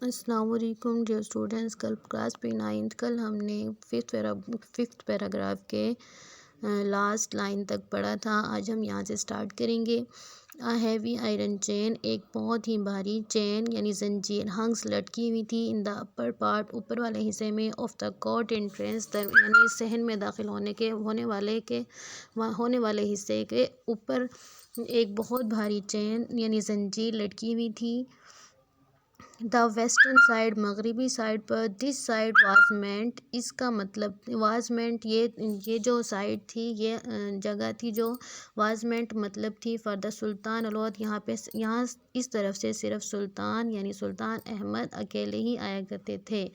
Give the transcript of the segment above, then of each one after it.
السلام علیکم dear students. کل کلاس پہ 9th کل ہم نے ففتھ پیراگراف کے لاسٹ لائن تک پڑھا تھا. آج ہم یہاں سے سٹارٹ کریں گے. ہیوی آئرن چین، ایک بہت ہی بھاری چین یعنی زنجیر ہنگس لٹکی ہوئی تھی ان دا اپر پارٹ، اوپر والے حصے میں، آف دا کوٹ انٹرنس یعنی صحن میں داخل ہونے والے حصے کے اوپر ایک بہت بھاری چین یعنی زنجیر لٹکی ہوئی تھی. دا ویسٹرن سائڈ، مغربی سائڈ پر. دس سائڈ واز مینٹ، اس کا مطلب واز مینٹ، یہ جو سائڈ تھی، یہ جگہ تھی جو واز مینٹ مطلب تھی فار دا سلطان الود. یہاں اس طرف سے صرف سلطان یعنی سلطان احمد اکیلے ہی آیا کرتے تھے.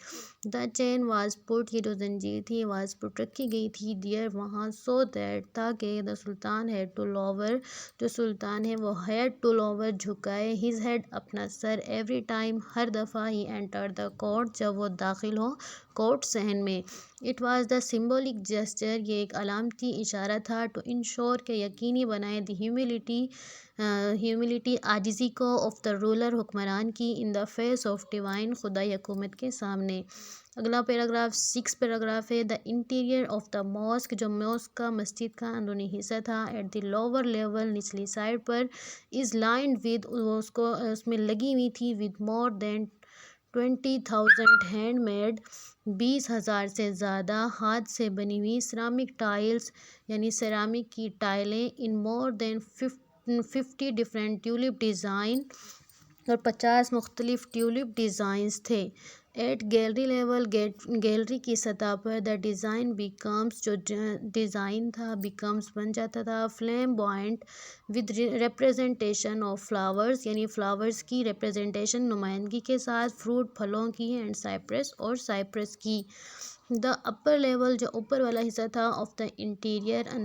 دا چین واز پٹ، یہ جو زنجیر تھی واز پٹ رکھی گئی تھی دیئر وہاں، سو دیٹ تاکہ the sultan head to lower, جو سلطان ہے وہ ہیڈ ٹو لوور جھکائے، ہز ہیڈ اپنا سر، ایوری ٹائم ہر دفعہ، ہی انٹر دا کورٹ جب وہ داخل ہو کورٹ صحن میں. It was the symbolic gesture, یہ ایک علامتی اشارہ تھا، ٹو انشور کہ یقینی بنائے، دی ہیوملٹی عاجزی کو، آف دا رولر حکمران کی، in the face of divine خدائی حکومت کے سامنے. اگلا پیراگراف 6 پیراگراف ہے. The interior of the mosque, جو ماسک کا مسجد کا اندرونی حصہ تھا، ایٹ دی لوور لیول نچلی سائڈ پر، از لائنڈ ود، اس میں لگی ہوئی تھی، with more than 20,000 handmade, 20,000 سے زیادہ ہاتھ سے بنی ہوئی سیرامک ٹائلز یعنی سیرامک کی ٹائلیں، in more than 50 different tulip design, اور 50 مختلف ٹیولپ ڈیزائنز تھے. ایٹ گیلری لیول، گیلری کی سطح پر، دا ڈیزائن بیکمز، جو ڈیزائن تھا بیکمز بن جاتا تھا، flamboyant with representation of flowers, یعنی فلاورز کی ریپریزنٹیشن نمائندگی کے ساتھ، فروٹ پھلوں کی، اینڈ سائپرس اور سائپرس کی. دا اپر لیول، جو اوپر والا حصہ تھا، آف دا انٹیریئر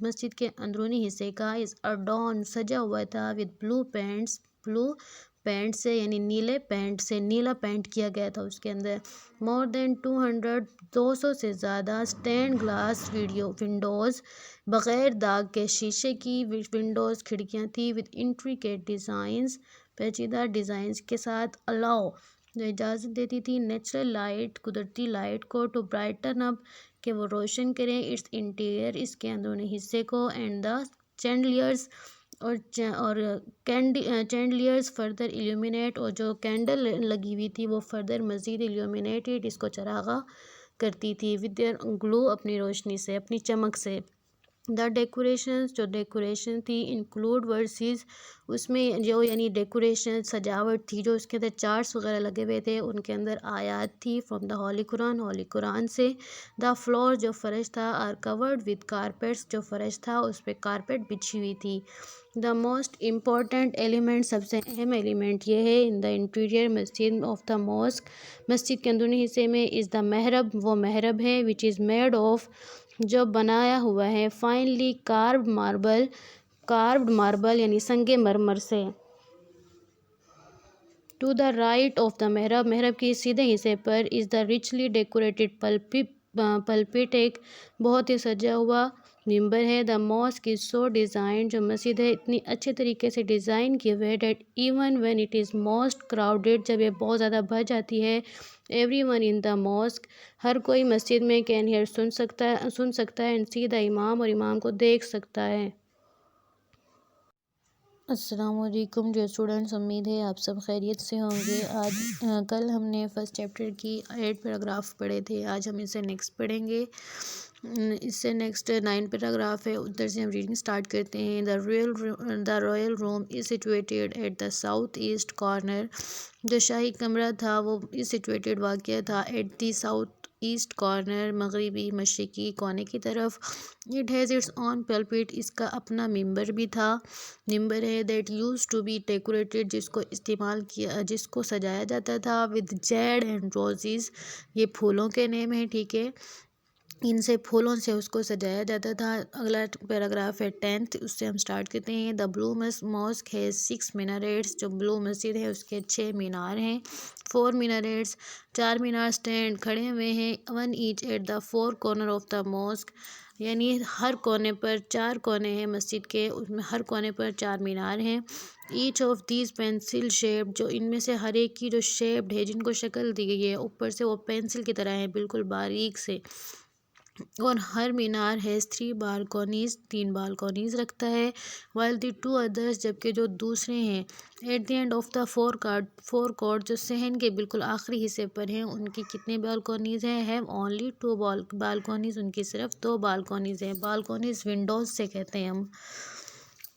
مسجد کے اندرونی حصے کا، از اڈورن سجا ہوا تھا، ود بلو پینٹ سے یعنی نیلے پینٹ سے، نیلا پینٹ کیا گیا تھا اس کے اندر. مور دین 200 سے زیادہ اسٹینڈ گلاس ونڈوز، بغیر داغ کے شیشے کی ونڈوز کھڑکیاں تھیں، ود انٹریکیٹ ڈیزائنز، پیچیدہ ڈیزائنز کے ساتھ، الاؤ، جو اجازت دیتی تھی، نیچرل لائٹ، قدرتی لائٹ کو، ٹو برائٹن اپ، کہ وہ روشن کریں، اٹس انٹیریئر، اس کے اندرونی حصے کو، اینڈ دا چینڈلیئرز، اور چینڈلیئرز فردر ایلومینیٹ، اور جو کینڈل لگی ہوئی تھی وہ فردر مزید ایلومینیٹڈ، اس کو چراغاں کرتی تھی، ود دیئر گلو، اپنی روشنی سے، اپنی چمک سے. دا ڈیکوریشنز، جو ڈیکوریشن تھی، انکلوڈ ورسز، اس میں جو یعنی ڈیکوریشن سجاوٹ تھی، جو اس کے اندر چارٹس وغیرہ لگے ہوئے تھے، ان کے اندر آیات تھی فرام دا ہولی قرآن سے. دا فلور، جو فرش تھا، آر کورڈ ود کارپیٹس، جو فرش تھا اس پہ کارپیٹ بچھی ہوئی تھی. دا موسٹ امپورٹنٹ ایلیمنٹ، سب سے اہم ایلیمنٹ یہ ہے، ان دا interior Masjid of the mask, مسجد کے اندرونی حصے میں، از دا محراب، وہ محراب ہے، وچ از میڈ آف، جو بنایا ہوا ہے، فائنلی کاروڈ ماربل یعنی سنگ مرمر سے. To the right of the محراب، محراب کے سیدھے حصے پر، از دا ریچلی ڈیکوریٹڈ پلپٹ، ایک بہت ہی سجا ہوا ممبر ہے. دا ماسک از سو ڈیزائنڈ، جو مسجد ہے اتنی اچھے طریقے سے ڈیزائن کیے ہوئے، that even when it is most crowded, جب یہ بہت زیادہ بھر جاتی ہے، every one in the mosque, ہر کوئی مسجد میں، کین ہیئر، سن سکتا ہے، اینڈ سی دا امام، اور امام کو دیکھ سکتا ہے. السلام علیکم ڈیئر اسٹوڈنٹس، امید ہے آپ سب خیریت سے ہوں گے. کل ہم نے فرسٹ چیپٹر کی 8 پیراگراف پڑھے تھے، آج ہم اسے نیکسٹ پڑھیں گے. اس سے نیکسٹ 9 پیراگراف ہے، ادھر سے ہم ریڈنگ سٹارٹ کرتے ہیں. The royal room is situated at the south east corner, جو شاہی کمرہ تھا وہ از سچویٹڈ واقع تھا at the south east corner, مغربی مشرقی کونے کی طرف. It has its own pulpit, اس کا اپنا ممبر بھی تھا، ممبر ہے. That used to be decorated, جس کو سجایا جاتا تھا، ود جیڈ اینڈ روزز، یہ پھولوں کے نیم ہیں، ٹھیک ہے، ان سے پھولوں سے اس کو سجایا جاتا تھا. اگلا پیراگراف ہے 10th، اس سے ہم سٹارٹ کرتے ہیں. دا بلو ماسک ہے 6 میناریٹس، جو بلو مسجد ہے اس کے 6 مینار ہیں. 4 میناریٹس، 4 مینار اسٹینڈ کھڑے ہوئے ہیں. 1 each at the 4 corner of the mosque, یعنی ہر کونے پر 4 کونے ہیں مسجد کے، اس میں ہر کونے پر 4 مینار ہیں۔ Each of these pencil shape, جو ان میں سے ہر ایک کی جو شیپڈ ہے، جن کو شکل دی گئی ہے اوپر سے وہ پینسل کی طرح ہے، بالکل باریک سے، اور ہر مینار ہیز 3 بالکونیز، 3 بالکونیز رکھتا ہے، while the 2 others، جبکہ جو دوسرے ہیں، at the end of the forecourt, جو صحن کے بالکل آخری حصے پر ہیں، ان کی کتنے بالکونیز ہیں؟ ہیو اونلی 2 بالکونیز، ان کی صرف 2 بالکونیز ہیں۔ بالکونیز ونڈوز سے کہتے ہیں ہم۔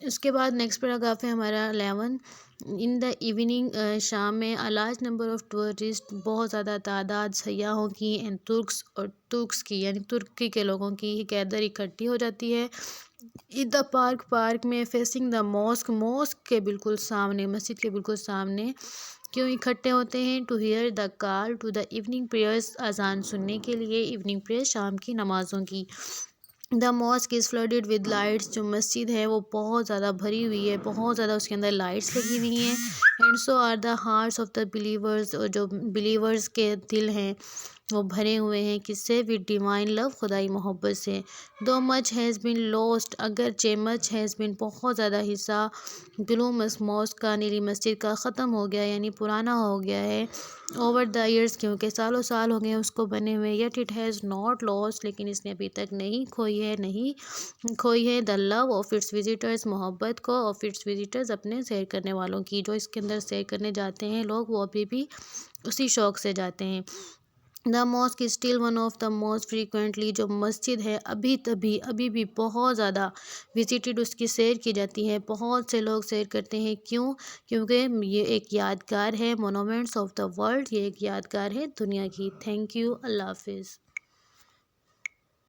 اس کے بعد نیکسٹ پیراگراف ہے ہمارا 11۔ ان دا ایوننگ، شام میں، لارج نمبر آف ٹورسٹ، بہت زیادہ تعداد سیاحوں کی، اینڈ ترکس، اور ترکس کی یعنی ترکی کے لوگوں کی گیدر اکٹھی ہو جاتی ہے، ان دا پارک میں، فیسنگ دا ماسک کے بالکل سامنے، مسجد کے بالکل سامنے۔ کیوں اکٹھے ہوتے ہیں؟ To hear the call to the evening prayers, اذان سننے کے لیے، ایوننگ پریئر شام کی نمازوں کی۔ The mosque is flooded with lights, جو مسجد ہے وہ بہت زیادہ بھری ہوئی ہے، بہت زیادہ اس کے اندر لائٹس لگی ہوئی ہیں، and so are the hearts of the believers, اور جو بلیورز کے دل ہیں وہ بھرے ہوئے ہیں کس سے؟ ود ڈیوائن لو، خدائی محبت سے۔ دو مچ ہیز بین لاسٹ، اگرچہ مچ ہیز بین بہت زیادہ حصہ، گلومس ماسک کا، نیلی مسجد کا ختم ہو گیا یعنی پرانا ہو گیا ہے، اوور دا ایئرس، کیونکہ سالوں سال ہو گئے اس کو بنے ہوئے، yet it has not last, لیکن اس نے ابھی تک نہیں کھوئی ہے دا لو آف اٹس وزٹرز، محبت کو، آف اٹس وزٹرز، اپنے سیر کرنے والوں کی، جو اس کے اندر سیر کرنے جاتے ہیں لوگ، وہ ابھی بھی اسی شوق سے جاتے ہیں۔ The mosque is still one of the most frequently, جو مسجد ہے ابھی بھی بہت زیادہ وزٹڈ، اس کی سیر کی جاتی ہے، بہت سے لوگ سیر کرتے ہیں، کیوں؟ کیونکہ یہ ایک یادگار ہے، مونومنٹس آف دا ورلڈ، یہ ایک یادگار ہے دنیا کی۔ تھینک یو، اللہ حافظ۔